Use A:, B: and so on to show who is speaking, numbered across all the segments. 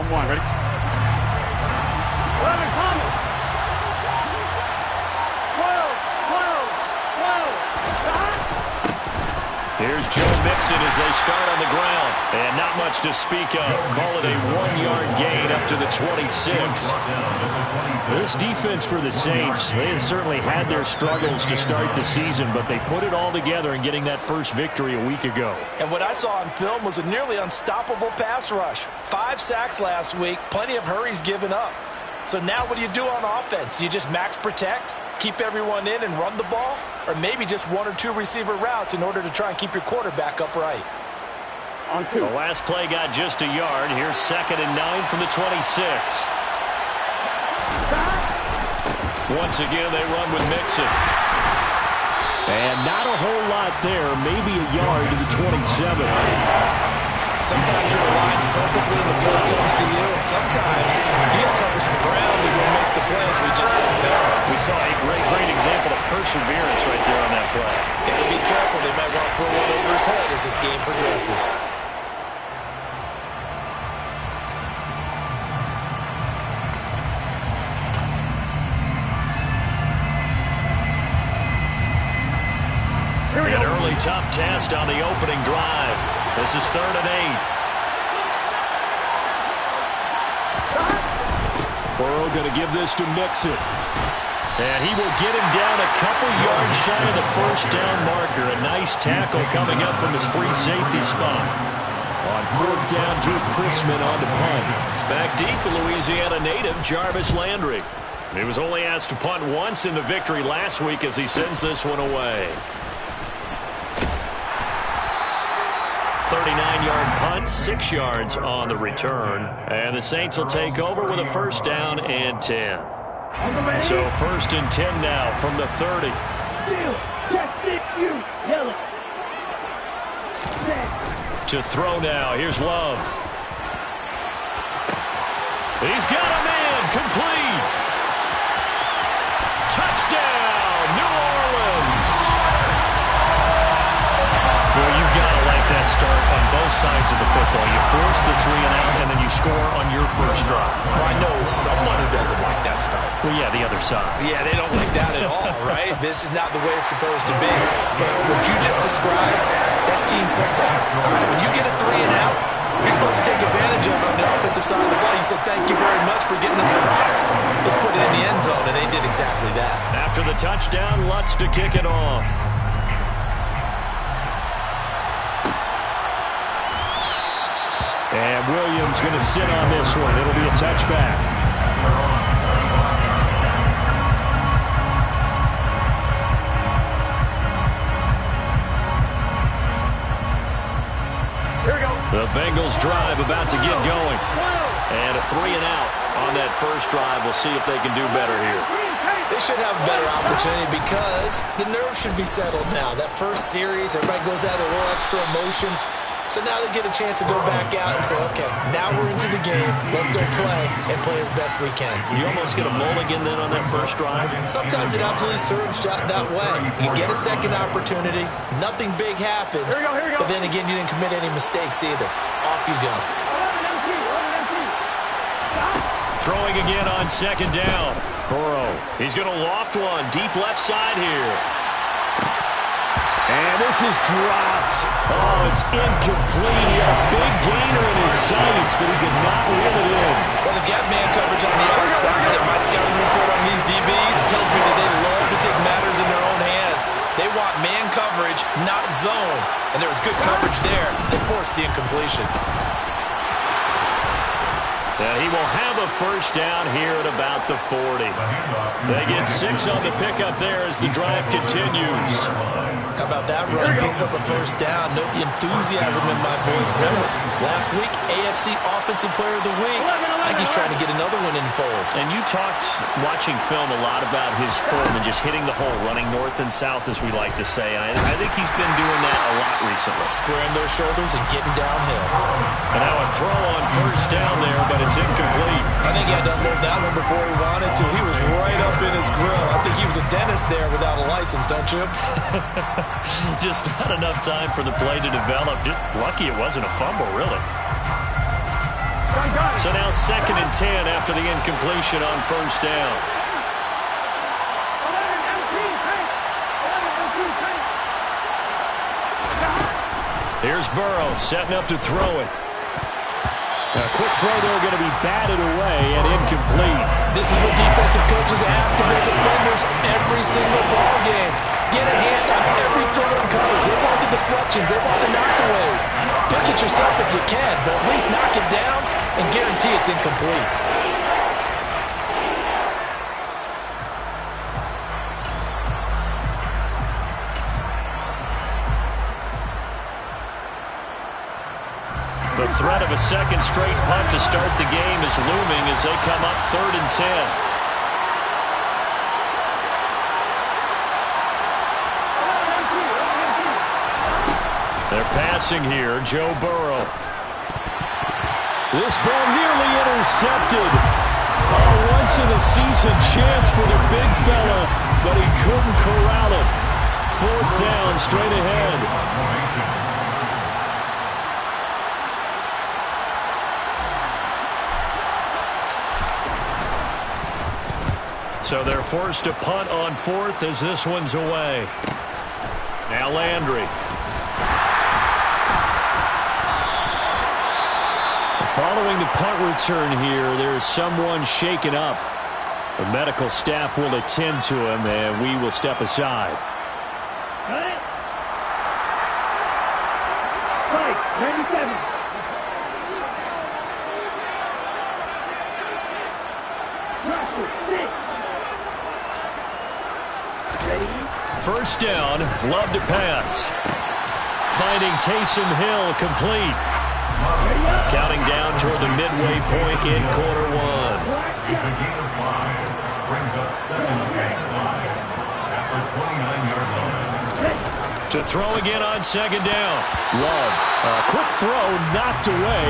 A: 1-1, ready? 11 coming. 12.
B: Here's Joe Mixon as they start on the ground. And not much to speak of. Call it a 1-yard gain up to the 26. This defense for the Saints, they have certainly had their struggles to start the season, but they put it all together in getting that first victory a week ago.
C: And what I saw on film was a nearly unstoppable pass rush. 5 sacks last week, plenty of hurries given up. So now what do you do on offense? You just max protect, keep everyone in and run the ball? Or maybe just 1 or 2 receiver routes in order to try and keep your quarterback upright.
B: The last play got just a yard. Here's 2nd and 9 from the 26. Once again, they run with Mixon. And not a whole lot there. Maybe a yard to the 27.
C: Sometimes you're aligned perfectly when the play comes to you, and sometimes you got to cover some ground to go make the plays we just saw there.
B: We saw a great example of perseverance right there on that play.
C: Got to be careful. They might want to throw one over his head as this game progresses.
B: An early tough test on the opening drive. This is 3rd and 8. Burrow going to give this to Mixon. And he will get him down a couple yards shy of the first down marker. A nice tackle coming up from his free safety spot. On 4th down, Drew Chrisman on the punt. Back deep, the Louisiana native, Jarvis Landry. He was only asked to punt once in the victory last week as he sends this one away. 39-yard punt, 6 yards on the return. And the Saints will take over with a 1st down and 10. So 1st and 10 now from the 30. To throw now, here's Love. He's got a man, complete. Touchdown, New Orleans. Well, you've got to like that start on both sides of the football. You force the 3 and out, and then you score on your first drive.
C: Well, I know someone who doesn't like that start.
B: Well, yeah, the other side.
C: Yeah, they don't like that at all, right? This is not the way it's supposed to be. But what you just described, that's team football. All right, when you get a 3 and out, you're supposed to take advantage of it on the offensive side of the ball. You said, thank you very much for getting us to live. Let's put it in the end zone, and they did exactly that.
B: After the touchdown, Lutz to kick it off. And Williams going to sit on this one. It'll be a touchback.
A: Here we go.
B: The Bengals drive about to get going. And a 3 and out on that first drive. We'll see if they can do better here.
C: They should have a better opportunity because the nerves should be settled now. That first series, everybody goes out a little extra emotion. So now they get a chance to go back out and say, okay, now we're into the game. Let's go play and play as best we can.
B: You almost get a mulligan then on that first drive?
C: Sometimes it absolutely serves that way. You get a second opportunity. Nothing big happened.
A: Here we go.
C: But then again, you didn't commit any mistakes either. Off you go.
B: Throwing again on 2nd down. Burrow. He's going to loft one. Deep left side here. And this is dropped. Oh, it's incomplete. He had a big gainer in his sights, but he could not reel it in.
C: Well, they've got man coverage on the outside, and my scouting report on these DBs tells me that they love to take matters in their own hands. They want man coverage, not zone. And there was good coverage there that forced the incompletion.
B: And he will have a first down here at about the 40. They get 6 on the pickup there as the drive continues.
C: How about that run? Picks up a first down. Note the enthusiasm in my voice. Remember, last week, AFC Offensive Player of the Week. I think he's trying to get another one in the fold.
B: And you talked, watching film, a lot about his form and just hitting the hole, running north and south, as we like to say. And I think he's been doing that a lot recently.
C: Squaring those shoulders and getting downhill.
B: And now a throw on first down there, but it's incomplete.
C: I think he had to unload that one before he wanted to. He was right up in his grill. I think he was a dentist there without a license, don't you?
B: Just not enough time for the play to develop. Just lucky it wasn't a fumble, really. So now 2nd and 10 after the incompletion on first down. Here's Burrow setting up to throw it. A quick throw there going to be batted away and incomplete.
C: This is what defensive coaches ask of their defenders every single ball game. Get a hand on every throw in coverage. They want the deflections. They want the knockaways. Pick it yourself if you can, but at least knock it down and guarantee it's incomplete.
B: The threat of a second straight punt to start the game is looming as they come up 3rd and 10. They're passing here, Joe Burrow. This ball nearly intercepted. A once-in-a-season chance for the big fella, but he couldn't corral it. 4th down, straight ahead. So they're forced to punt on 4th as this one's away. Now Landry. Following the punt return here, there's someone shaken up. The medical staff will attend to him, and we will step aside.
A: Right, 97.
B: First down, Love to pass. Finding Taysom Hill complete. Counting down toward the midway point in quarter one.
D: It's a gain of 5. Brings up 7th and 5 after 29-yard line.
B: To throw again on 2nd down. Love. A quick throw knocked away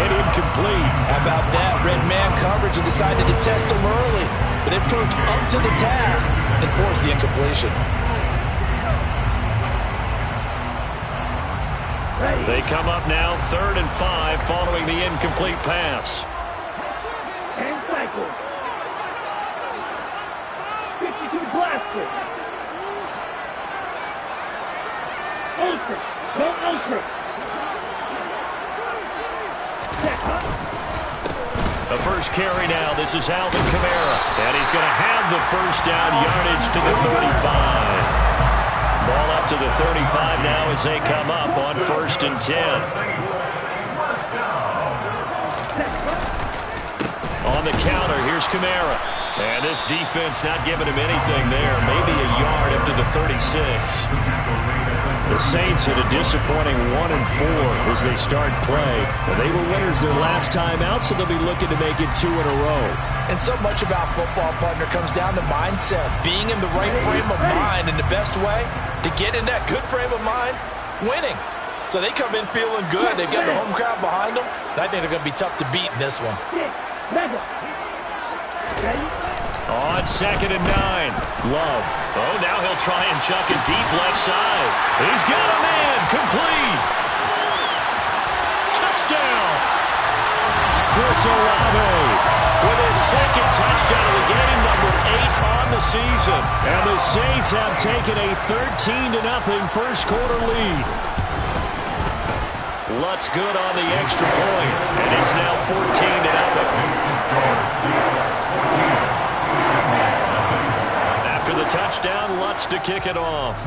B: and incomplete.
C: How about that? Red man coverage and decided to test him early. But it proved up to the task and forced the incompletion.
B: They come up now 3rd and 5 following the incomplete pass.
A: And cycle. 52 blaster. Ultra. Go ultra.
B: The first carry now. This is Alvin Kamara. And he's going to have the first down yardage to the 35. Ball up to the 35 now as they come up on 1st and 10. On the counter, here's Kamara. And this defense not giving him anything there. Maybe a yard up to the 36. The Saints had a disappointing 1-4 as they start play. They were winners their last time out, so they'll be looking to make it 2 in a row.
C: And so much about football, partner, comes down to mindset. Being in the right frame of mind, and the best way to get in that good frame of mind, winning. So they come in feeling good. They've got the home crowd behind them. And I think they're going to be tough to beat in this one.
B: On 2nd and 9. Love. Oh, now he'll try and chuck it deep left side. He's got a man. Complete. Touchdown. Chris Olave with his 2nd touchdown of the game, number 8 on the season. And the Saints have taken a 13-0 first quarter lead. Lutz good on the extra point, and it's now 14-0. After the touchdown, Lutz to kick it off.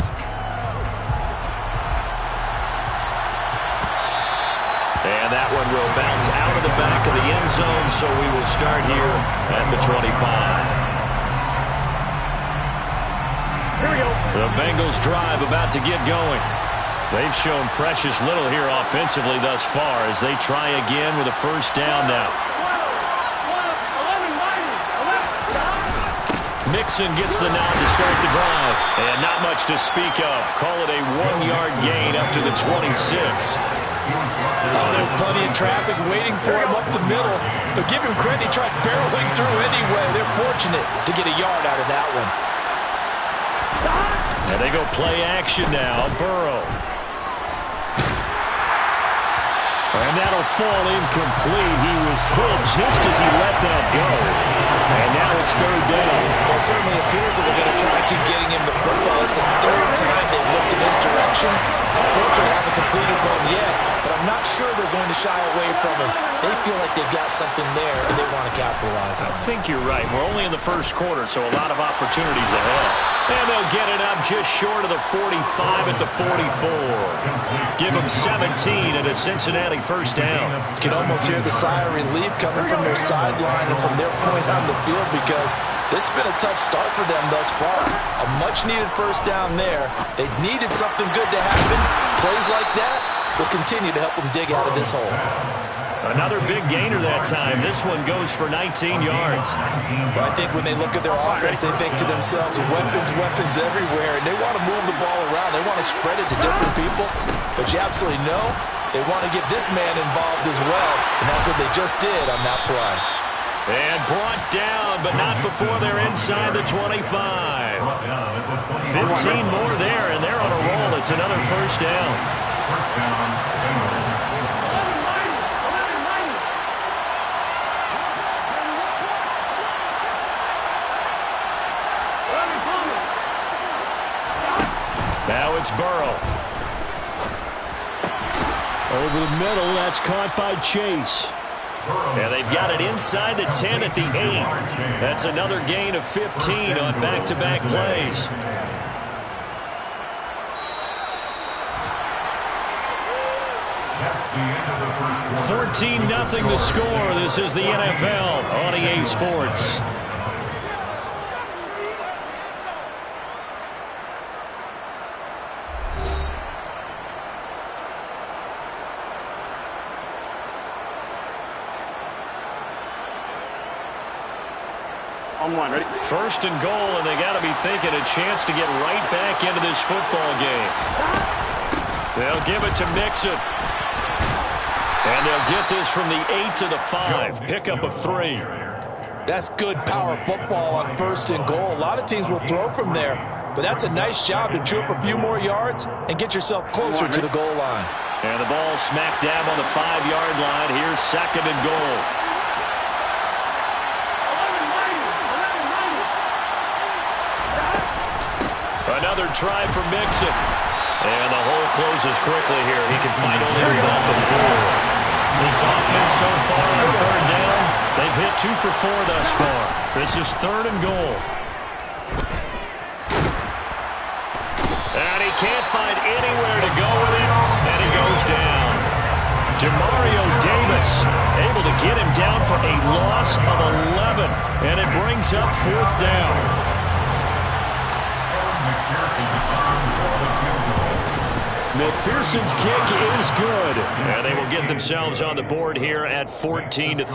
B: And that one will bounce out of the back of the end zone, so we will start here at the 25.
A: Here we go.
B: The Bengals drive about to get going. They've shown precious little here offensively thus far as they try again with a first down now. Mixon gets the nod to start the drive. And not much to speak of. Call it a 1-yard gain up to the 26.
C: There's plenty of traffic waiting for him up the middle. But give him credit, he tried barreling through anyway. They're fortunate to get a yard out of that one.
B: And they go play action now. Burrow. And that'll fall incomplete. He was hit just as he let that go. And now it's third down.
C: Well, it certainly appears that they're going to try and keep getting him the football. It's the third time they've looked in his direction. Unfortunately, haven't completed one yet, but I'm not sure they're going to shy away from him. They feel like they've got something there, and they want to capitalize on it.
B: I think you're right. We're only in the first quarter, so a lot of opportunities ahead. And they'll get it up just short of the 45 at the 44. Give them 17 at a Cincinnati first down.
C: You can almost hear the sigh of relief coming from their sideline and from their point on the field because this has been a tough start for them thus far. A much-needed first down there. They needed something good to happen. Plays like that will continue to help them dig out of this hole.
B: Another big gainer that time. This one goes for 19 yards.
C: Well, I think when they look at their offense, they think to themselves, weapons everywhere, and they want to move the ball around. They want to spread it to different people. But you absolutely know they want to get this man involved as well, and that's what they just did on that play.
B: And brought down, but not before they're inside the 25. 15 more there, and they're on a roll. It's another first down.
D: First down,
B: Now it's Burrow. Over the middle, that's caught by Chase. And they've got it inside the 10 at the 8. That's another gain of 15 on back-to-back plays.
D: That's the end of the first quarter.
B: 14-0 the score. This is the NFL on EA Sports.
A: On one, ready?
B: First and goal, and they got to be thinking a chance to get right back into this football game. They'll give it to Mixon. And they'll get this from the 8 to the 5. Pickup of 3.
C: That's good power football on first and goal. A lot of teams will throw from there, but that's a nice job to chew up a few more yards and get yourself closer to the goal line.
B: And the ball smack dab on the 5-yard line. Here's second and goal. Another try for Mixon. And the hole closes quickly here. He can find only one before. This offense so far on third down, they've hit 2 for 4 thus far. This is third and goal. And he can't find anywhere to go with it. And he goes down. Demario Davis able to get him down for a loss of 11. And it brings up fourth down. McPherson's kick is good. And they will get themselves on the board here at 14-3.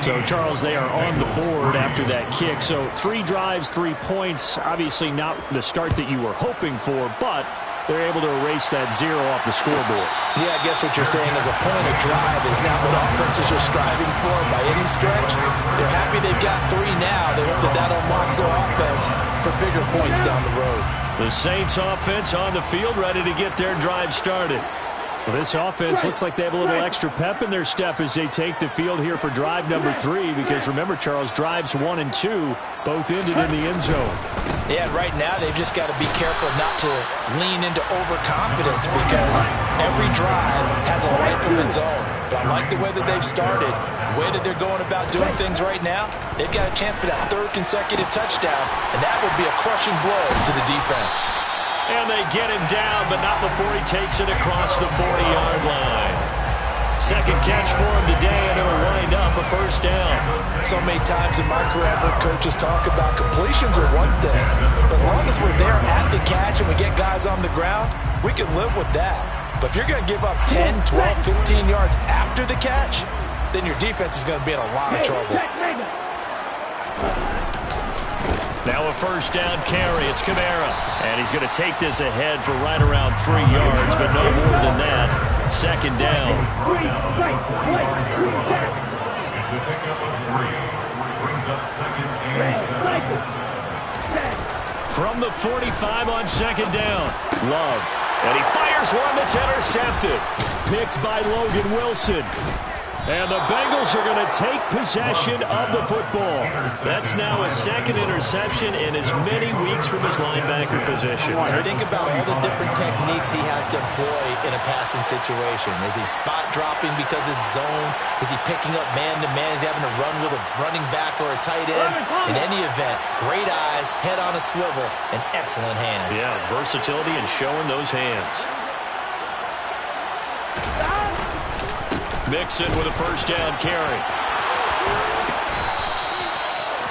B: So, Charles, they are on the board after that kick. So, 3 drives, 3 points. Obviously not the start that you were hoping for, but they're able to erase that 0 off the scoreboard.
C: Yeah, I guess what you're saying is a point of drive is not what offenses are striving for by any stretch. They're happy they've got 3 now. They hope that that unlocks their offense for bigger points down the road.
B: The Saints offense on the field ready to get their drive started. Well, this offense looks like they have a little extra pep in their step as they take the field here for drive number 3 because remember, Charles, drives 1 and 2 both ended in the end zone.
C: Yeah, right now they've just got to be careful not to lean into overconfidence because every drive has a life of its own. But I like the way that they've started, the way that they're going about doing things right now. They've got a chance for that 3rd consecutive touchdown, and that would be a crushing blow to the defense.
B: And they get him down, but not before he takes it across the 40-yard line. Second catch for him today, and it'll wind up a first down.
C: So many times in my career, I've heard coaches talk about completions are one thing. But as long as we're there at the catch and we get guys on the ground, we can live with that. But if you're going to give up 10, 12, 15 yards after the catch, then your defense is going to be in a lot of trouble.
B: Now a first down carry. It's Kamara. And he's going to take this ahead for right around 3 yards, but no more than that. Second down.
D: It's a pickup of 3. Brings up second and 7.
B: From the 45 on second down. Love And he fires one that's intercepted. Picked by Logan Wilson. And the Bengals are going to take possession of the football. That's now a second interception in as many weeks from his linebacker position.
C: Think about all the different techniques he has to employ in a passing situation. Is he spot dropping because it's zone? Is he picking up man-to-man? Is he having to run with a running back or a tight end? In any event, great eyes, head on a swivel, and excellent hands.
B: Yeah, versatility and showing those hands. Mixon with a first down carry.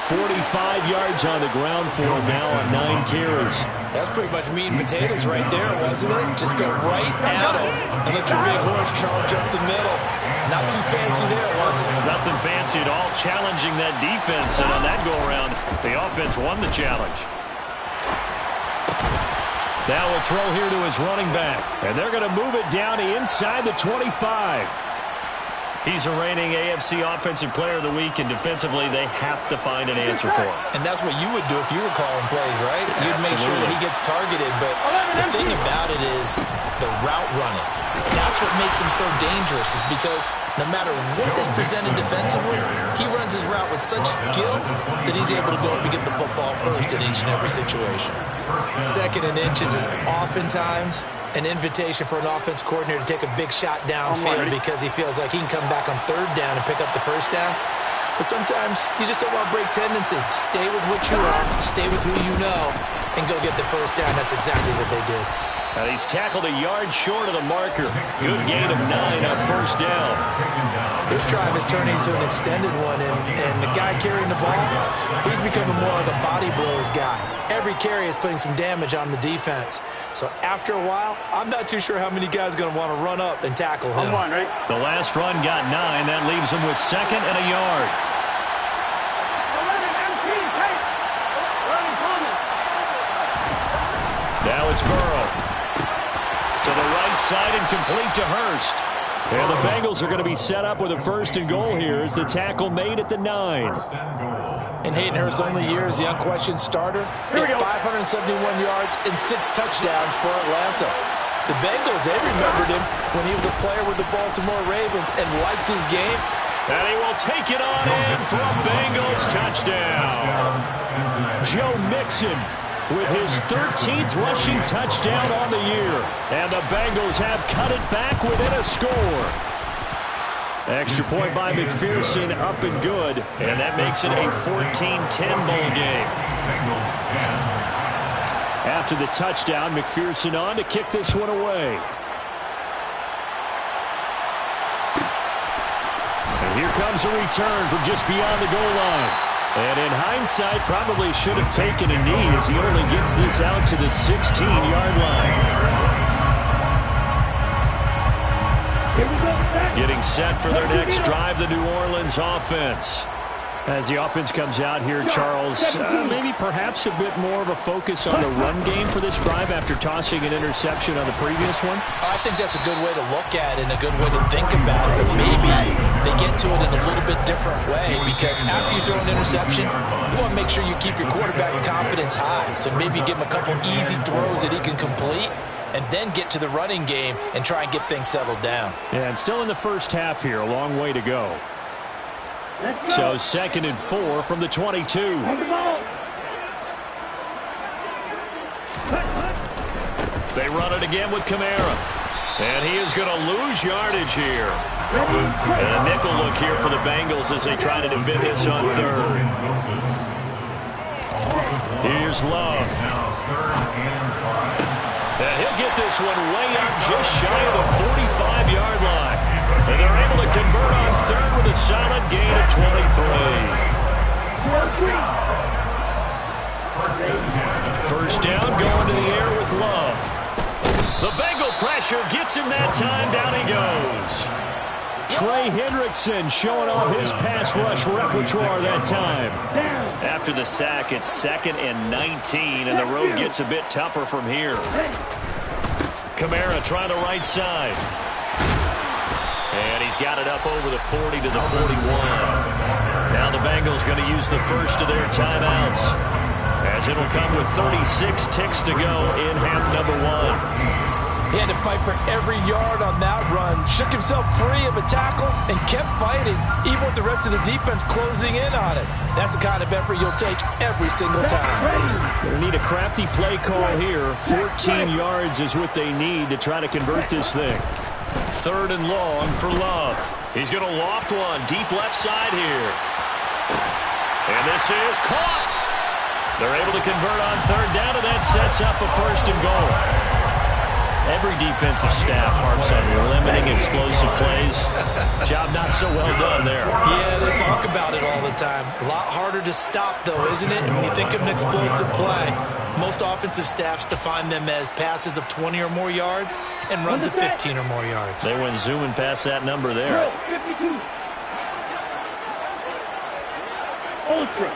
B: 45 yards on the ground for him now on 9 carries.
C: That's pretty much meat and potatoes right there, wasn't it? Just go right at him and let your big horse charge up the middle. Not too fancy there, was it?
B: Nothing fancy at all, challenging that defense. And on that go-around, the offense won the challenge. Now a throw here to his running back. And they're going to move it down inside the 25. He's a reigning AFC Offensive Player of the Week, and defensively, they have to find an answer for him.
C: And that's what you would do if you were calling plays, right? You'd make sure that he gets targeted. But the thing about it is the route running. That's what makes him so dangerous, is because no matter what is presented defensively, he runs his route with such skill that he's able to go up and get the football first in each and every situation. Second and inches is oftentimes an invitation for an offense coordinator to take a big shot downfield because he feels like he can come back on third down and pick up the first down. But sometimes you just don't want to break tendency. Stay with what you are, stay with who you know, and go get the first down. That's exactly what they did.
B: He's tackled a yard short of the marker. Good gain of 9 on first down.
C: This drive is turning into an extended one, and the guy carrying the ball, he's becoming more like a body blows guy. Every carry is putting some damage on the defense. So after a while, I'm not too sure how many guys are going to want to run up and tackle him.
B: The last run got 9. That leaves him with 2nd and a yard. Now it's Burrow. To the right side and complete to Hurst. And the Bengals are going to be set up with a 1st and goal here as the tackle made at the 9.
C: In Hayden Hurst's only year as the unquestioned starter, he had 571 yards and 6 touchdowns for Atlanta. The Bengals, they remembered him when he was a player with the Baltimore Ravens and liked his game.
B: And he will take it on in for a Bengals touchdown. Joe Mixon with his 13th rushing touchdown on the year. And the Bengals have cut it back within a score. Extra point by McPherson, up and good. And that makes it a 14-10 ball game. After the touchdown, McPherson on to kick this one away. And here comes a return from just beyond the goal line. And in hindsight, probably should have taken a knee as he only gets this out to the 16-yard line. Getting set for their next drive, the New Orleans offense. As the offense comes out here, Charles, maybe perhaps a bit more of a focus on the run game for this drive after tossing an interception on the previous one?
C: I think that's a good way to look at it and a good way to think about it, but maybe they get to it in a little bit different way, because after you throw an interception, you want to make sure you keep your quarterback's confidence high. So maybe give him a couple easy throws that he can complete, and then get to the running game and try and get things settled down.
B: Yeah, and still in the first half here, a long way to go. So 2nd and 4 from the 22. They run it again with Kamara. And he is going to lose yardage here. And a nickel look here for the Bengals as they try to defend this on 3rd. Here's Love. And he'll get this one way up just shy of the 45-yard line. And they're able to convert on 3rd with a solid gain of 23. First down, going to the air with Love. The Bengal pressure gets him that time. Down he goes. Trey Hendrickson showing off his pass rush repertoire that time. After the sack, it's 2nd and 19, and the road gets a bit tougher from here. Kamara trying the right side. And he's got it up over the 40 to the 41. Now the Bengals going to use the first of their timeouts, as it'll come with 36 ticks to go in half number 1.
C: He had to fight for every yard on that run, shook himself free of a tackle, and kept fighting, even with the rest of the defense closing in on it. That's the kind of effort you'll take every single time.
B: They need a crafty play call here. 14 yards is what they need to try to convert this thing. 3rd and long for Love. He's going to loft one deep left side here. And this is caught. They're able to convert on 3rd down, and that sets up a 1st and goal. Every defensive staff harps on limiting explosive plays. Job not so well done there.
C: Yeah, they talk about it all the time. A lot harder to stop, though, isn't it? And when you think of an explosive play, most offensive staffs define them as passes of 20 or more yards and runs of 15 or more yards.
B: They went zooming past that number there.
A: Ultra.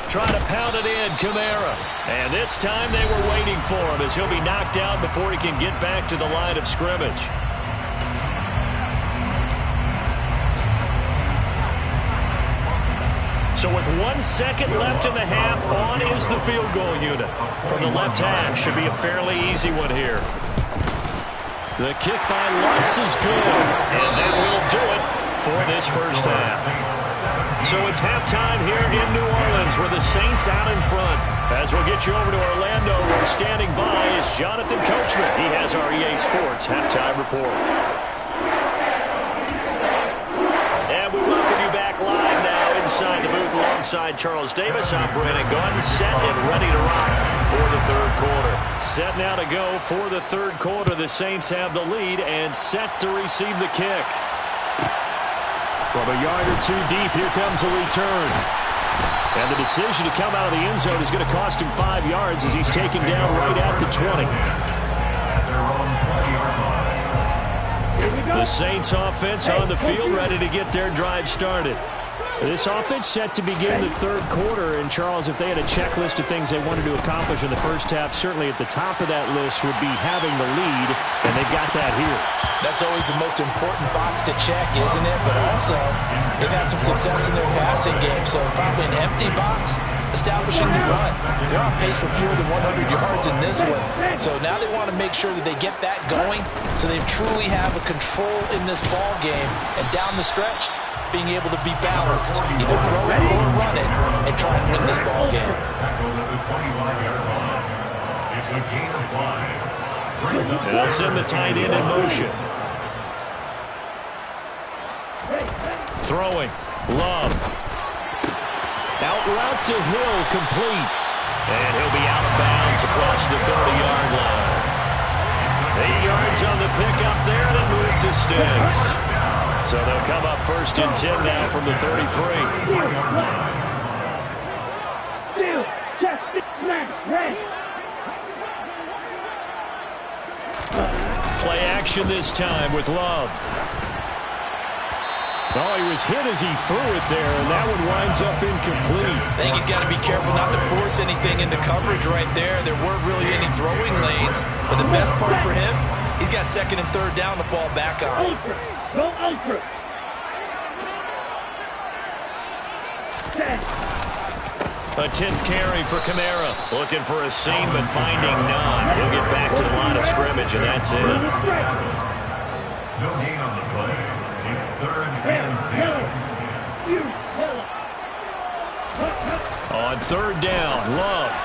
B: Try to pound it in, Kamara. And this time they were waiting for him as he'll be knocked out before he can get back to the line of scrimmage. So with 1 second left in the half, on is the field goal unit. From the left hash, should be a fairly easy one here. The kick by Lutz is good. And that will do it for this first half. So it's halftime here in New Orleans where the Saints out in front. As we'll get you over to Orlando, where standing by is Jonathan Coachman. He has our EA Sports halftime report. And we welcome you back live now inside the booth alongside Charles Davis. I'm Brandon Gaudin, set and ready to rock for the 3rd quarter. Set now to go for the 3rd quarter. The Saints have the lead and set to receive the kick. From a yard or two deep, here comes a return. And the decision to come out of the end zone is going to cost him 5 yards as he's taken down right at the 20. The Saints offense on the field, ready to get their drive started. This offense set to begin the 3rd quarter. And, Charles, if they had a checklist of things they wanted to accomplish in the first half, certainly at the top of that list would be having the lead, and they've got that here.
C: That's always the most important box to check, isn't it? But also, they've had some success in their passing game, so probably an empty box establishing the run. They're on pace for fewer than 100 yards in this one. So now they want to make sure that they get that going so they truly have a control in this ball game. And down the stretch, being able to be balanced, either throw it or run it, and try and win this ball game.
B: And they'll send the tight end in motion. Throwing. Love. Out route to Hill, complete. And he'll be out of bounds across the 30-yard line. 8 yards on the pickup there, that moves the sticks. So they'll come up 1st and 10 now from the 33. Play action this time with Love. Oh, he was hit as he threw it there, and that one winds up incomplete.
C: I think he's got to be careful not to force anything into coverage right there. There weren't really any throwing lanes, but the best part for him, he's got 2nd and 3rd down to fall back on.
A: Go ultra.
B: A 10th carry for Kamara. Looking for a seam, but finding none. He'll get back to the line of scrimmage, and that's it.
D: No gain on the play. It's 3rd and 10.
B: On 3rd down, Love.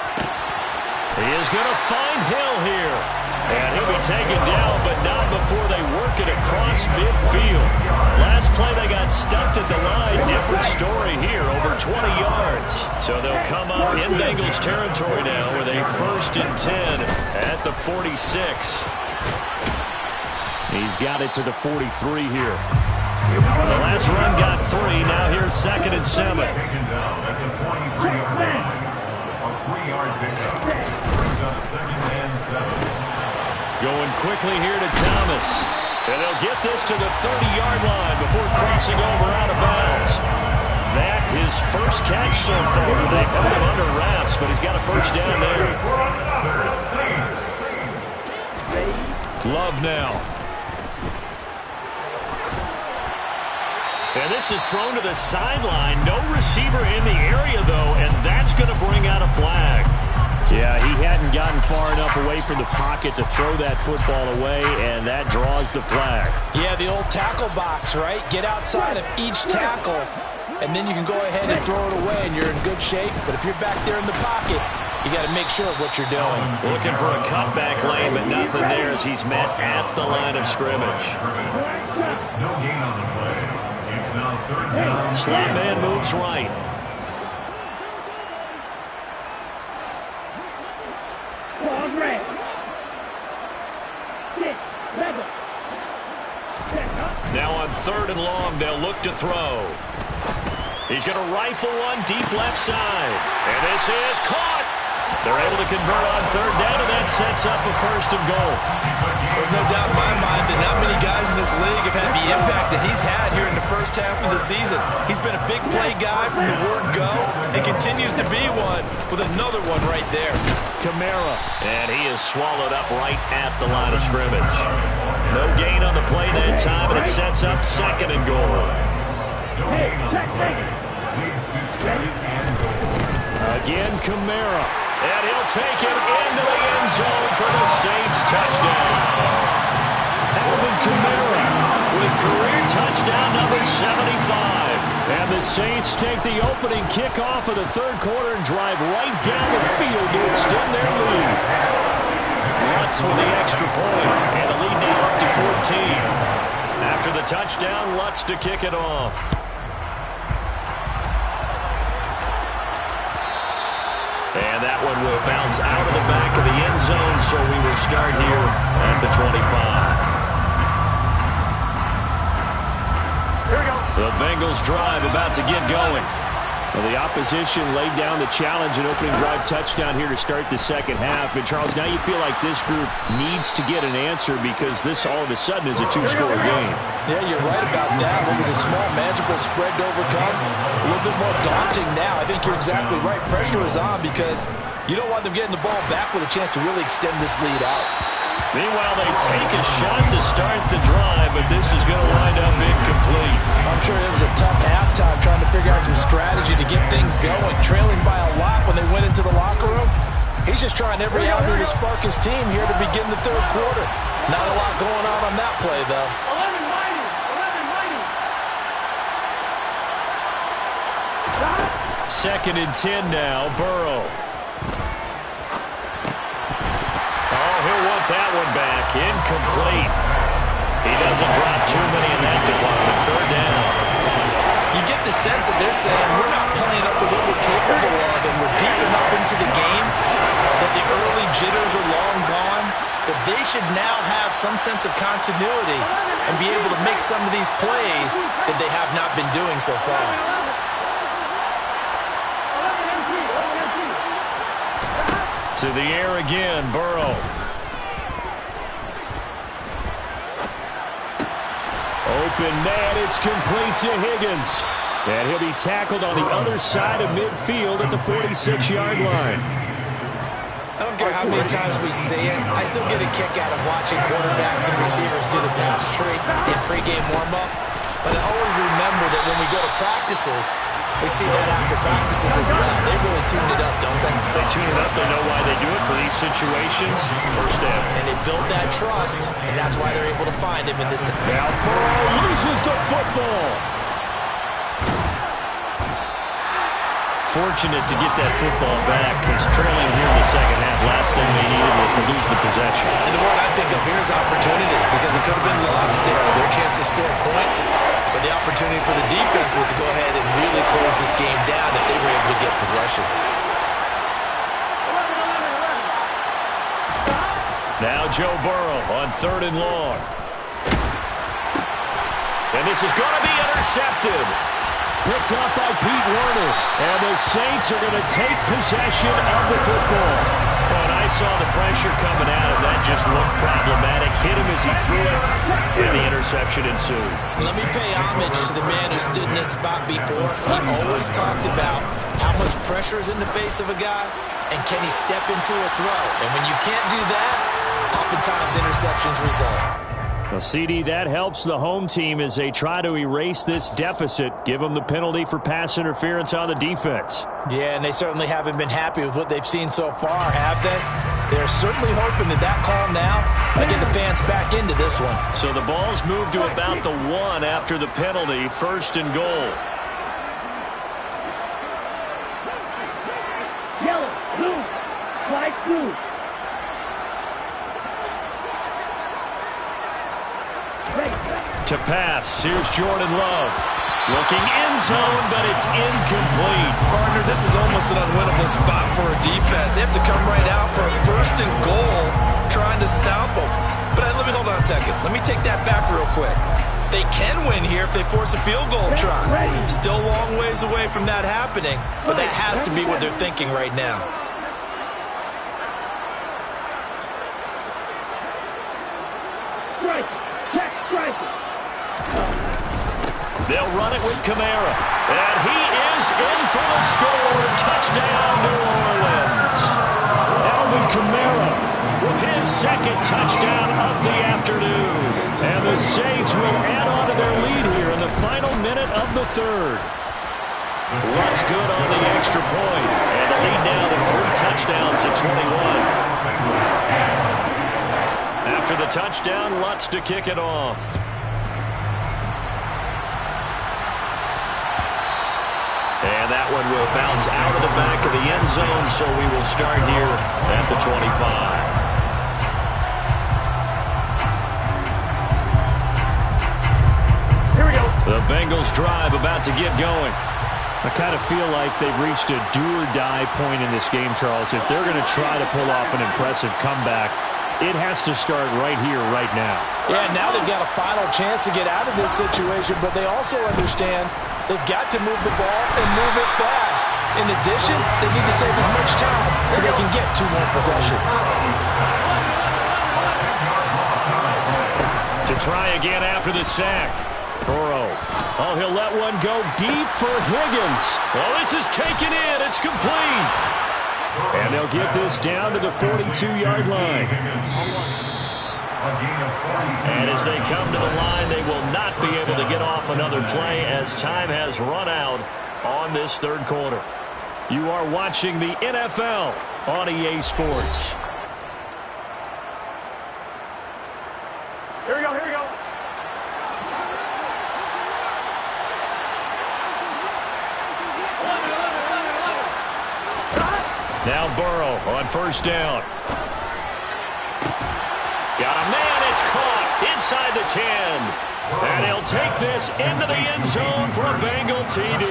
B: He is going to find Hill here. And he'll be taken down, but not before they work it across midfield. Last play, they got stuffed at the line. Different story here, over 20 yards. So they'll come up in Bengals territory now with a 1st and 10 at the 46. He's got it to the 43 here. The last run got 3. Now here's 2nd and 7.
D: Taken down at the 43-yard line. A 3-yard pickup brings up 2nd and 7.
B: Going quickly here to Thomas. And they'll get this to the 30-yard line before crossing over out of bounds. That his first catch so far. They held him under wraps, but he's got a 1st down there. Love now. And this is thrown to the sideline. No receiver in the area, though, and that's going to bring out a flag. Yeah, he hadn't gotten far enough away from the pocket to throw that football away, and that draws the flag.
C: Yeah, the old tackle box, right? Get outside of each tackle, and then you can go ahead and throw it away, and you're in good shape. But if you're back there in the pocket, you got to make sure of what you're doing.
B: Looking for a cutback lane, but nothing there as he's met at the line of scrimmage.
D: No gain on the play. It's now third down.
B: Slot man moves right. Now on 3rd and long, they'll look to throw. He's going to rifle one deep left side. And this is caught. They're able to convert on 3rd down, and that sets up a 1st and goal.
C: There's no doubt in my mind that not many guys in this league have had the impact that he's had here in the first half of the season. He's been a big play guy from the word go and continues to be one with another one right there.
B: Kamara, and he is swallowed up right at the line of scrimmage. No gain on the play that time, and it sets up 2nd and goal.
D: No gain on the play. Leads to 2nd and goal.
B: Again, Kamara, and he'll take it into the end zone for the Saints touchdown. Alvin Kamara with career touchdown number 75. And the Saints take the opening kickoff of the 3rd quarter and drive right down the field to extend their lead. Lutz with the extra point, and the lead now up to 14. After the touchdown, Lutz to kick it off. And that one will bounce out of the back of the end zone, so we will start here at the 25. Here we go. The Bengals drive about to get going. Well, the opposition laid down the challenge and opening drive touchdown here to start the 2nd half. And, Charles, now you feel like this group needs to get an answer because this all of a sudden is a 2-score game.
C: Yeah, you're right about that. What was a small, manageable spread to overcome, a little bit more daunting now. I think you're exactly right. Pressure is on because you don't want them getting the ball back with a chance to really extend this lead out.
B: Meanwhile, they take a shot to start the drive, but this is going to wind up incomplete.
C: I'm sure it was a tough halftime trying to figure out some strategy to get things going, trailing by a lot when they went into the locker room. He's just trying every avenue to spark his team here to begin the 3rd quarter. Not a lot going on that play, though.
B: 2nd and 10 now, Burrow. Oh, he'll want that one back. Incomplete. He doesn't drop too many in that department. 3rd down.
C: You get the sense that they're saying we're not playing up to what we're capable of, and we're deep enough into the game that the early jitters are long gone, that they should now have some sense of continuity and be able to make some of these plays that they have not been doing so far.
B: To the air again, Burrow. Open man, it's complete to Higgins. And he'll be tackled on the other side of midfield at the 46-yard line.
C: I don't care how many times we see it. I still get a kick out of watching quarterbacks and receivers do the pass trick in pregame warm-up. But I always remember that when we go to practices, we see that after practices as well. They really tune it up, don't they?
B: They tune it up. They know why they do it for these situations. First down.
C: And they build that trust, and that's why they're able to find him in this.
B: Now Burrow loses the football. Fortunate to get that football back because trailing here in the 2nd half, last thing they needed was to lose the possession.
C: And the word I think of here is opportunity because it could have been lost there. Their chance to score points. But the opportunity for the defense was to go ahead and really close this game down if they were able to get possession.
B: Now Joe Burrow on 3rd and long. And this is going to be intercepted. Picked up by Pete Werner. And the Saints are going to take possession of the football. But I saw the pressure coming at him. That just looked problematic. Hit him as he threw it. And the interception ensued.
C: Let me pay homage to the man who stood in this spot before. He always talked about how much pressure is in the face of a guy and can he step into a throw. And when you can't do that, oftentimes interceptions result.
B: Well, CD, that helps the home team as they try to erase this deficit, give them the penalty for pass interference on the defense.
C: Yeah, and they certainly haven't been happy with what they've seen so far, have they? They're certainly hoping that call now might get the fans back into this one.
B: So the ball's moved to about the 1 after the penalty, 1st and goal.
A: Yellow, blue, flag blue.
B: To pass, here's Jordan Love. Looking end zone, but it's incomplete.
C: Partner, this is almost an unwinnable spot for a defense. They have to come right out for a 1st and goal, trying to stop them. But let me hold on a second. Let me take that back real quick. They can win here if they force a field goal try. Still a long ways away from that happening, but that has to be what they're thinking right now.
A: Strike. Check strike.
B: They'll run it with Kamara. And he is in for the score. Touchdown, New Orleans. Alvin Kamara with his 2nd touchdown of the afternoon. And the Saints will add on to their lead here in the final minute of the 3rd. Lutz good on the extra point. And the lead now to 3 touchdowns at 21. After the touchdown, Lutz to kick it off. And that one will bounce out of the back of the end zone, so we will start here at the 25.
A: Here we go.
B: The Bengals drive about to get going. I kind of feel like they've reached a do-or-die point in this game, Charles. If they're going to try to pull off an impressive comeback, it has to start right here, right now.
C: Yeah, now they've got a final chance to get out of this situation, but they also understand they've got to move the ball and move it fast. In addition, they need to save as much time so they can get 2 more possessions.
B: To try again after the sack. Burrow. Oh, he'll let one go deep for Higgins. Oh, this is taken in. It's complete. And they'll get this down to the 42-yard line. And as they come to the line, they will not be able to get off another play as time has run out on this 3rd quarter. You are watching the NFL on EA Sports.
A: Here we go, here we go.
B: Now Burrow on 1st down. Got a man, it's caught inside the 10. And he'll take this into the end zone for a Bengal TD.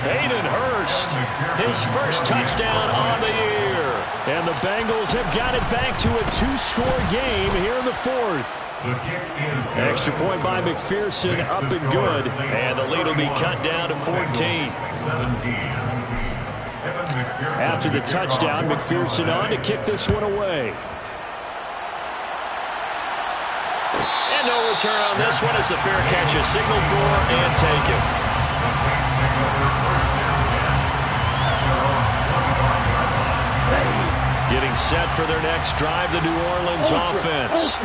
B: Hayden Hurst, his 1st touchdown on the year. And the Bengals have got it back to a 2-score game here in the 4th. Extra point by McPherson, up and good. And the lead will be cut down to 14. After the touchdown, McPherson on to kick this one away. And no return on this one as the fair catch is signaled for and taken. Getting set for their next drive, the New Orleans offense.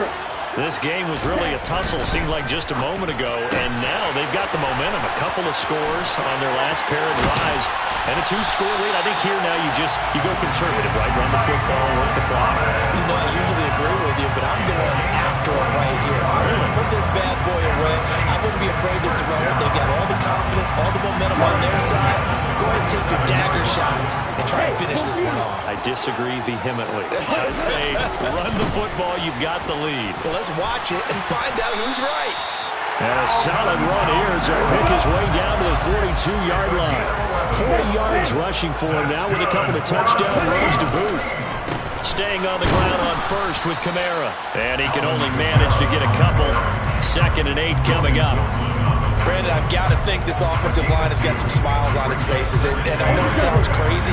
B: This game was really a tussle, seemed like just a moment ago, and now they've got the momentum. A couple of scores on their last pair of drives, and a 2-score lead. I think here now you go conservative, right? Run the football, work the clock.
C: You know, I usually agree with you, but I'm going after it right here. I'm going to put this bad boy away. I wouldn't be afraid to throw it. They've got all the confidence, all the momentum on their side. Go ahead and take your dagger shots and try and finish this one off.
B: I disagree vehemently. I say run the football, you've got the lead.
C: Well, let's watch it and find out who's right.
B: And a solid run here as he'll pick his way down to the 42-yard line. 40 yards rushing for him now with a couple of touchdown runs to boot. Staying on the ground on 1st with Kamara. And he can only manage to get a couple. 2nd and 8 coming up.
C: Brandon, I've got to think this offensive line has got some smiles on its faces. And I know it sounds crazy,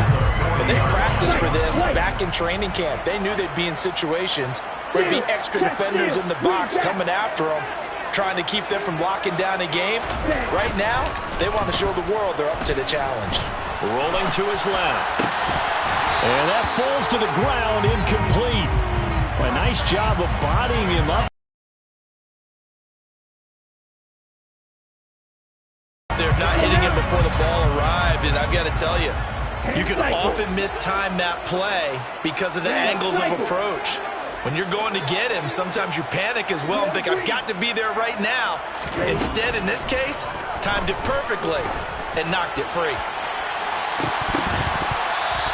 C: but they practiced for this back in training camp. They knew they'd be in situations where there'd be extra defenders in the box coming after them, trying to keep them from locking down a game. Right now, they want to show the world they're up to the challenge.
B: Rolling to his left. And that falls to the ground, incomplete. A nice job of bodying him up.
C: there, not hitting him before the ball arrived. And I've got to tell you, you can often mistime that play because of the angles of approach. When you're going to get him, sometimes you panic as well and think, I've got to be there right now. Instead, in this case, timed it perfectly and knocked it free.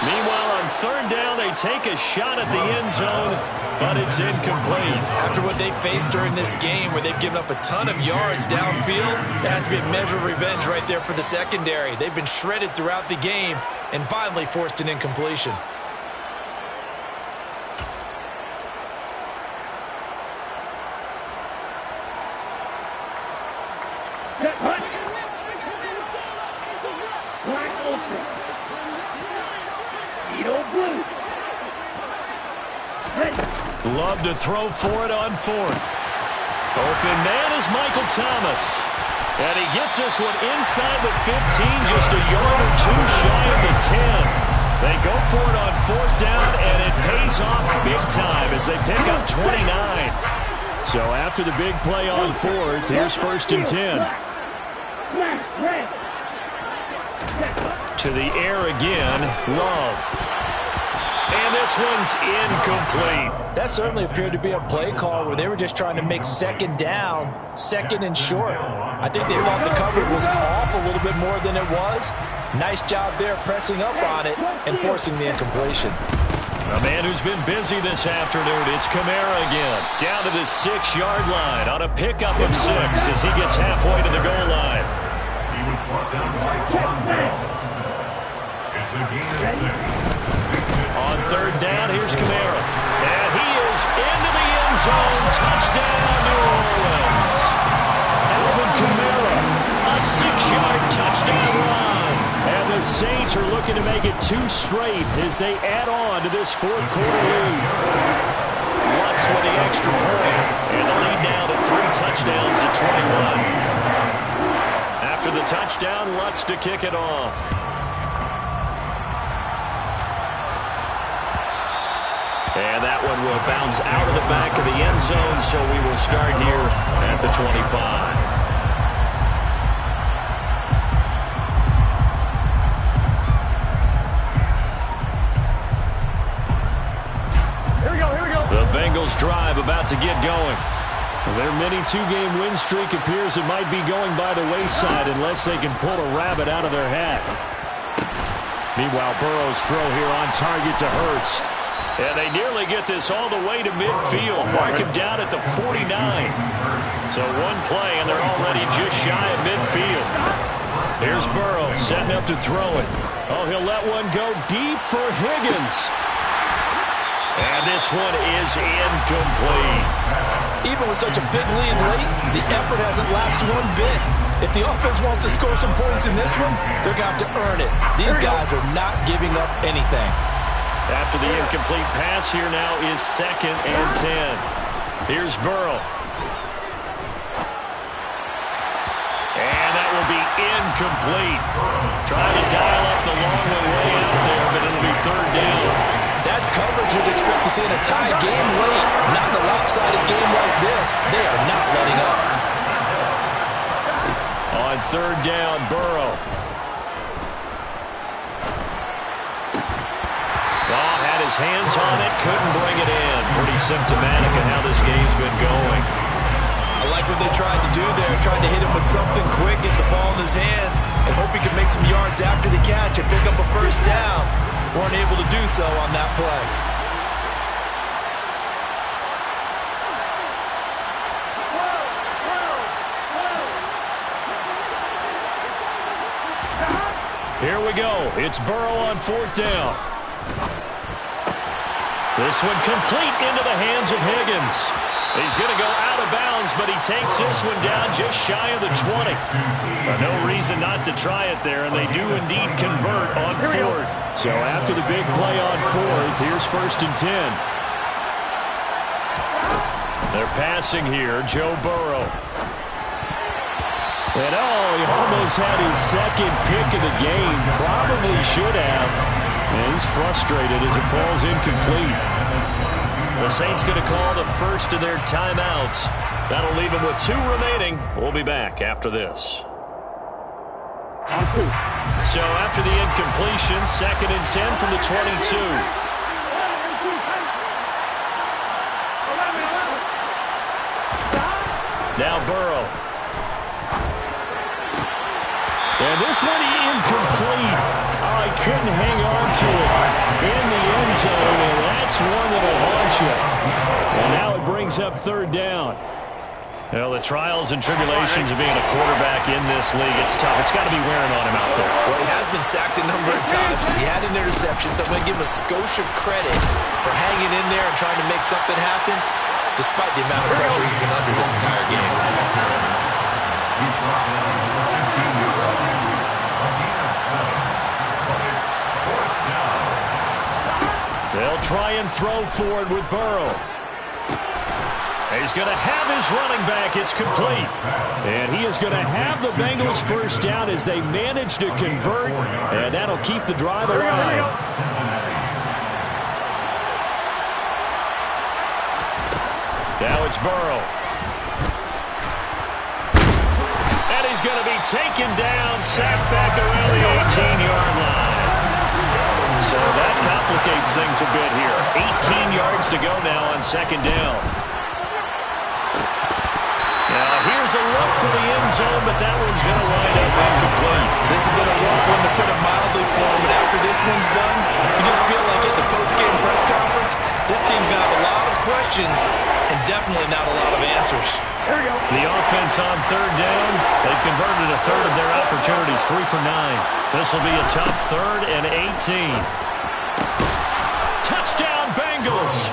B: Meanwhile, on third down, they take a shot at the end zone, but it's incomplete.
C: After what they faced during this game where they've given up a ton of yards downfield, that has to be a measure of revenge right there for the secondary. They've been shredded throughout the game and finally forced an incompletion.
B: Love to throw for it on fourth. Open man is Michael Thomas. And he gets this one inside the 15, just a yard or two shy of the 10. They go for it on fourth down, and it pays off big time as they pick up 29. So after the big play on fourth, here's first and 10. To the air again, Love. And this one's incomplete.
C: That certainly appeared to be a play call where they were just trying to make second down, second and short. I think they thought the coverage was off a little bit more than it was. Nice job there pressing up on it and forcing the incompletion.
B: A man who's been busy this afternoon, it's Kamara again. Down to the 6-yard line on a pickup of 6 as he gets halfway to the goal line.
D: He was brought down by John Bell. It's a gain of 6.
B: On third down, here's Kamara. And he is into the end zone. Touchdown, New Orleans. Alvin Kamara, a 6-yard touchdown run. And the Saints are looking to make it 2 straight as they add on to this fourth quarter lead. Lutz with the extra point. And the lead now to 3 touchdowns at 21. After the touchdown, Lutz to kick it off. And that one will bounce out of the back of the end zone, so we will start here at the 25.
A: Here we go.
B: The Bengals drive about to get going. Their mini 2-game win streak appears it might be going by the wayside unless they can pull a rabbit out of their hat. Meanwhile, Burrow's throw here on target to Hurst. And they nearly get this all the way to midfield. Mark him down at the 49. So one play, and they're already just shy of midfield. Here's Burrow setting up to throw it. Oh, he'll let one go deep for Higgins. And this one is incomplete.
C: Even with such a big lead late, the effort hasn't lasted one bit. If the offense wants to score some points in this one, they're going to have to earn it. These guys are not giving up anything.
B: After the incomplete pass, here now is 2nd and 10. Here's Burrow. And that will be incomplete. Trying to dial up the long way out there, but it'll be 3rd down.
C: That's coverage you'd expect to see in a tie game late. Not in a lopsided game like this. They are not letting up.
B: On 3rd down, Burrow. His hands on it, couldn't bring it in. Pretty symptomatic of how this game's been going.
C: I like what they tried to do there, tried to hit him with something quick, get the ball in his hands, and hope he can make some yards after the catch and pick up a 1st down. Weren't able to do so on that play.
B: Here we go. It's Burrow on 4th down. This one complete into the hands of Higgins. He's going to go out of bounds, but he takes this one down just shy of the 20. But no reason not to try it there, and they do indeed convert on 4th. So after the big play on 4th, here's 1st and 10. They're passing here, Joe Burrow. And he almost had his 2nd pick of the game. Probably should have. And he's frustrated as it falls incomplete. The Saints going to call the first of their timeouts. That'll leave them with 2 remaining. We'll be back after this.
A: On 2.
B: So after the incompletion, 2nd and 10 from the 22. Now Burrow. And this one incomplete. Oh, he couldn't hang on to it in the end zone, and that's one that'll haunt you. And now it brings up 3rd down. Well, the trials and tribulations of being a quarterback in this league, it's tough. It's got to be wearing on him out there.
C: Well, he has been sacked a number of times. He had an interception, so I'm going to give him a skosh of credit for hanging in there and trying to make something happen, despite the amount of pressure he's been under this entire game.
D: He's brought down to the 15-yard line. A gain of 7. But it's 4th down.
B: They'll try and throw forward with Burrow. He's going to have his running back. It's complete. And he is going to have the Bengals 1st down as they manage to convert, and that'll keep the drive alive. Now it's Burrow. And he's going to be taken down, sacked back around the 18-yard line. So that complicates things a bit here. 18 yards to go now on 2nd down. Now here's a look for the end zone, but that one's going to wind up incomplete.
C: This has been a rough one, to put it mildly, for him, and after this one's done, you just feel like at the post-game press conference, this team's going to have a lot of questions and definitely not a lot of answers.
A: There we go.
B: The offense on 3rd down, they've converted a 1/3 of their opportunities, 3 for 9. This will be a tough 3rd and 18. Touchdown Bengals!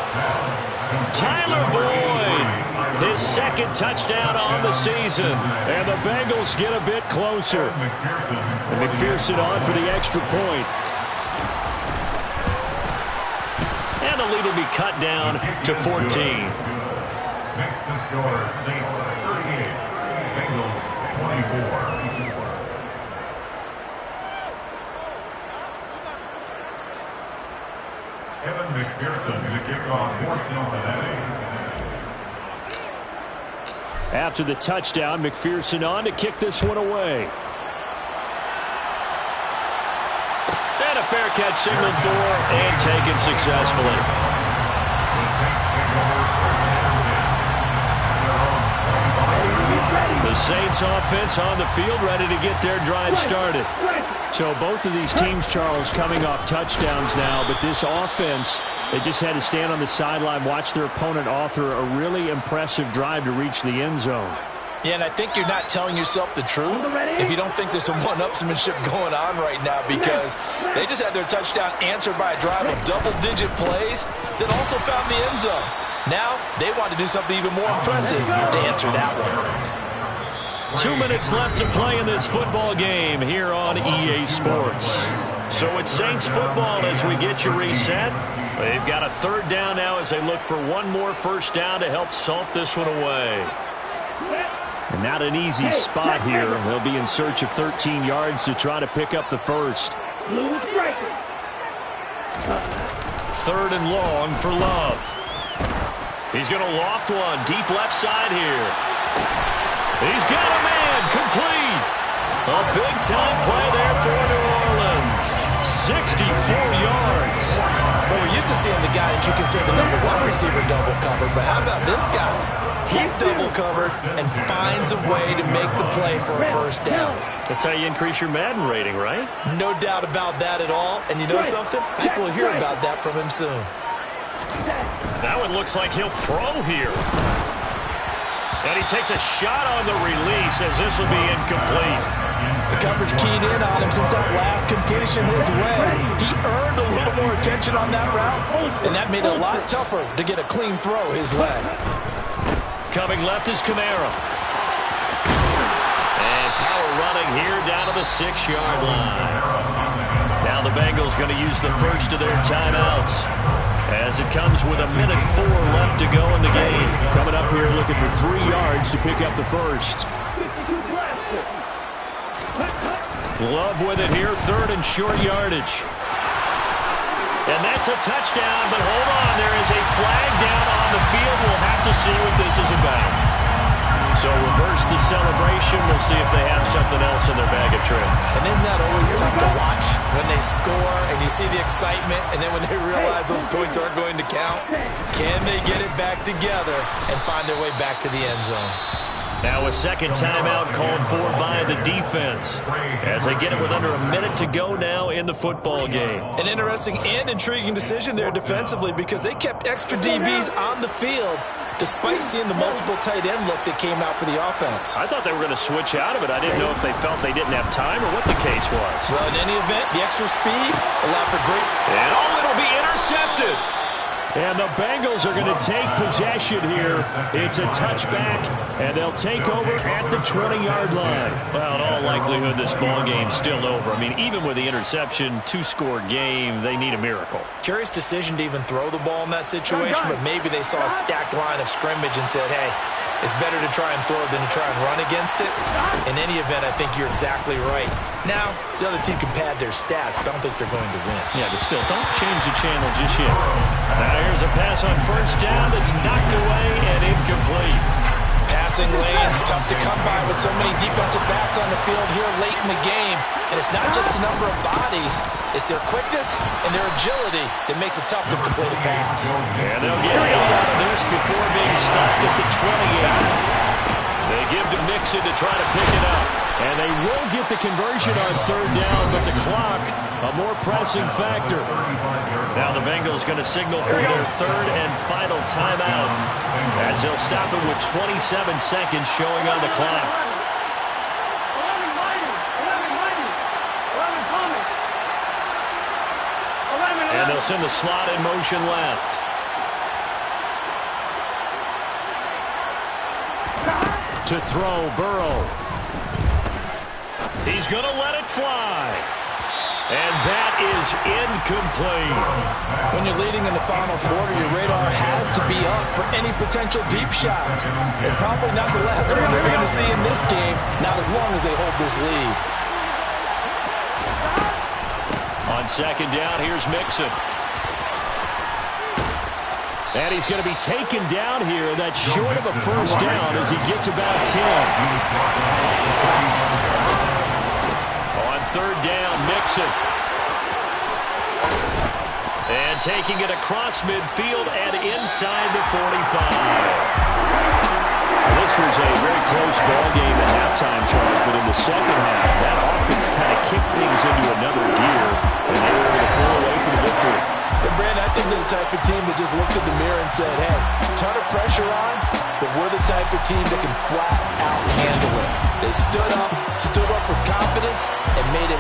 B: Tyler Boyd, his 2nd touchdown on the season. And the Bengals get a bit closer. And McPherson on for the extra point. And the lead will be cut down to 14.
D: Makes the score Saints 38, Bengals 24. Evan McPherson to kick off for Cincinnati.
B: After the touchdown, McPherson on to kick this one away. And a fair catch signaled for and taken successfully.
D: The Saints take over 1st and 10.
B: The Saints offense on the field, ready to get their drive started. So both of these teams, Charles, coming off touchdowns now, but this offense, they just had to stand on the sideline, watch their opponent author a really impressive drive to reach the end zone.
C: Yeah, and I think you're not telling yourself the truth if you don't think there's some one-upsmanship going on right now, because they just had their touchdown answered by a drive of double-digit plays that also found the end zone. Now they want to do something even more impressive to answer that one.
B: 2 minutes left to play in this football game here on EA Sports. So it's Saints football as we get you reset. They've got a 3rd down now as they look for one more 1st down to help salt this one away. And not an easy spot here. They'll be in search of 13 yards to try to pick up the 1st. 3rd and long for Love. He's going to loft one deep left side here. He's got a man, complete. A big-time play there for New Orleans. 64 yards.
C: Well, we're used to seeing the guy that you consider the #1 receiver double covered, but how about this guy? He's double covered and finds a way to make the play for a 1st down.
B: That's how you increase your Madden rating, right?
C: No doubt about that at all. And you know something? I think we'll hear about that from him soon.
B: That one looks like he'll throw here. And he takes a shot on the release as this will be incomplete.
C: The coverage keyed in on him since that last completion his way. He earned a little more attention on that route, and that made it a lot tougher to get a clean throw his way.
B: Coming left is Kamara. And power running here down to the 6-yard line. Now the Bengals going to use the first of their timeouts as it comes with 1:04 left to go in the game. Coming up here looking for 3 yards to pick up the 1st. Love with it here, 3rd and short yardage. And that's a touchdown, but hold on, there is a flag down on the field. We'll have to see what this is about. So reverse the celebration. We'll see if they have something else in their bag of tricks.
C: And isn't that always tough to watch when they score and you see the excitement, and then when they realize those points aren't going to count? Can they get it back together and find their way back to the end zone?
B: Now a second timeout called for by the defense as they get it with under a minute to go now in the football game.
C: An interesting and intriguing decision there defensively because they kept extra DBs on the field despite seeing the multiple tight end look that came out for the offense.
B: I thought they were going to switch out of it. I didn't know if they felt they didn't have time or what the case was.
C: Well, in any event, the extra speed allowed for great...
B: And it'll be intercepted. And the Bengals are going to take possession here. It's a touchback, and they'll take over at the 20-yard line. Well, in all likelihood, this ball game's still over. I mean, even with the interception, two-score game, they need a miracle.
C: Curious decision to even throw the ball in that situation, but maybe they saw a stacked line of scrimmage and said, hey, it's better to try and throw than to try and run against it. In any event, I think you're exactly right. Now, the other team can pad their stats, but I don't think they're going to win.
B: Yeah, but still, don't change the channel just yet. Now here's a pass on first down that's knocked away and incomplete.
C: Passing lanes, tough to come by with so many defensive backs on the field here late in the game. And it's not just the number of bodies, it's their quickness and their agility that makes it tough to complete a pass.
B: And they'll get 8 out of this before being stopped at the 28. They give to Mixon to try to pick it up. And they will get the conversion on third down, but the clock, a more pressing factor. Now the Bengals going to signal for their third and final timeout as they'll stop it with 27 seconds showing on the clock. And they'll send the slot in motion left. To throw, Burrow. He's going to let it fly. And that is incomplete.
C: When you're leading in the final quarter, your radar has to be up for any potential deep shots. And probably not the last one they're going to see in this game, not as long as they hold this lead.
B: On second down, here's Mixon. And he's going to be taken down here. That's short of a first down as he gets about 10. On third down, Mixon. And taking it across midfield and inside the 45. This was a very close ball game at halftime, Charles, but in the second half, that offense kind of kicked things into another gear, and they were able to pull away for the victory.
C: And Brandon, I think they're the type of team that just looked in the mirror and said, hey, ton of pressure on, but we're the type of team that can flat out handle it. They stood up with confidence, and made it